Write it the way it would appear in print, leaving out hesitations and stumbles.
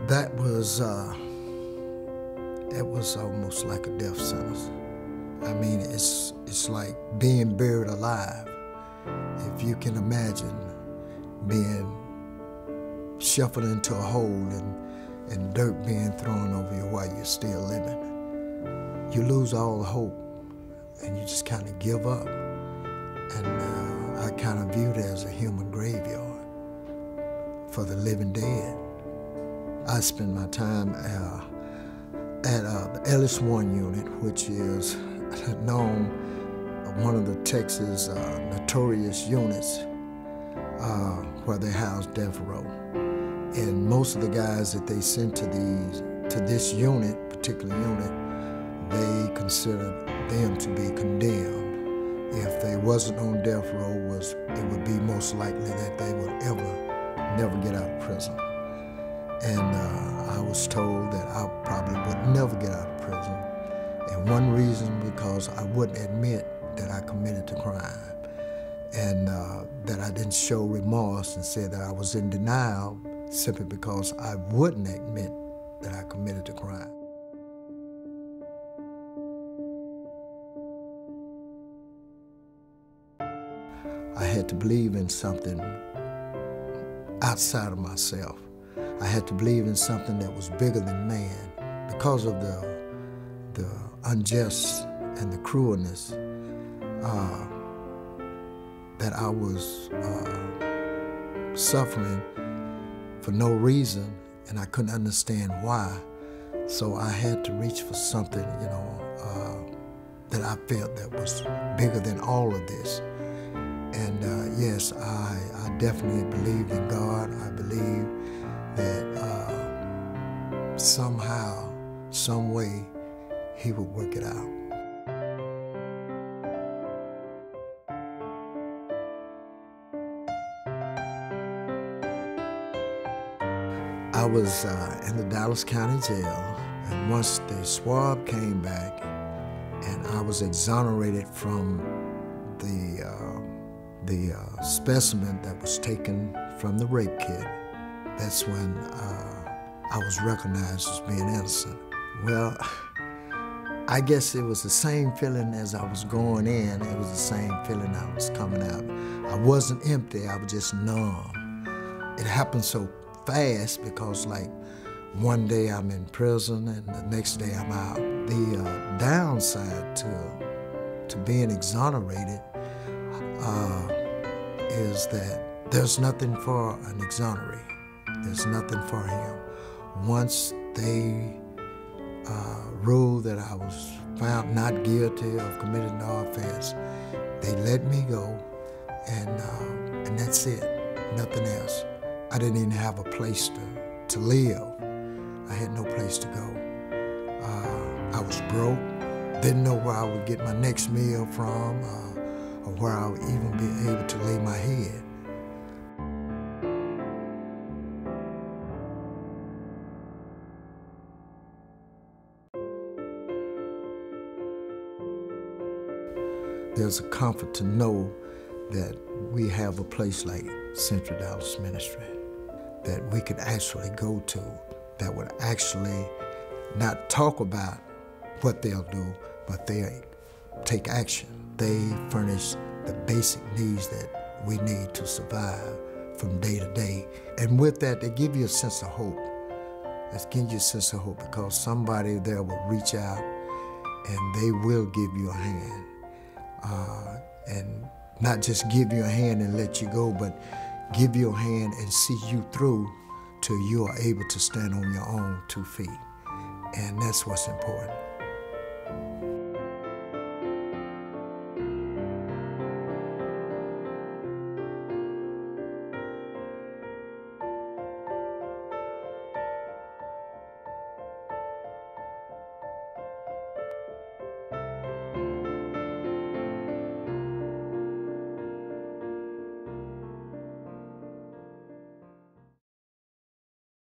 That was, it was almost like a death sentence. I mean, it's like being buried alive. If you can imagine being shuffled into a hole and dirt being thrown over you while you're still living. You lose all hope and you just kind of give up. And I kind of view it as a human graveyard for the living dead. I spend my time at the Ellis 1 unit, which is known, one of the Texas notorious units where they house death row. And most of the guys that they sent to this unit, particular unit, they considered them to be condemned. If they wasn't on death row, it would be most likely that they would never get out of prison. And I was told that I probably would never get out of prison. And one reason, because I wouldn't admit that I committed the crime, and that I didn't show remorse and say that I was in denial simply because I wouldn't admit that I committed the crime. I had to believe in something outside of myself. I had to believe in something that was bigger than man because of the unjust and the cruelness that I was suffering for no reason, and I couldn't understand why. So I had to reach for something, that I felt that was bigger than all of this. And yes, I definitely believed in God. I believe that somehow, some way, He would work it out. I was in the Dallas County Jail, and once the swab came back and I was exonerated from the specimen that was taken from the rape kit, that's when I was recognized as being innocent. Well, I guess it was the same feeling as I was going in. It was the same feeling I was coming out. I wasn't empty, I was just numb. It happened so fast because, like, one day I'm in prison and the next day I'm out. The downside to being exonerated is that there's nothing for an exoneree. There's nothing for him. Once they ruled that I was found not guilty of committing the offense, they let me go, and that's it, nothing else. I didn't even have a place to live. I had no place to go. I was broke, didn't know where I would get my next meal from, or where I would even be able to lay my head. There's a comfort to know that we have a place like Central Dallas Ministry that we could actually go to, that would actually not talk about what they'll do, but they take action. They furnish the basic needs that we need to survive from day to day. And with that, they give you a sense of hope. They give you a sense of hope because somebody there will reach out and they will give you a hand. And not just give you a hand and let you go, but give you a hand and see you through till you are able to stand on your own 2 feet. And that's what's important.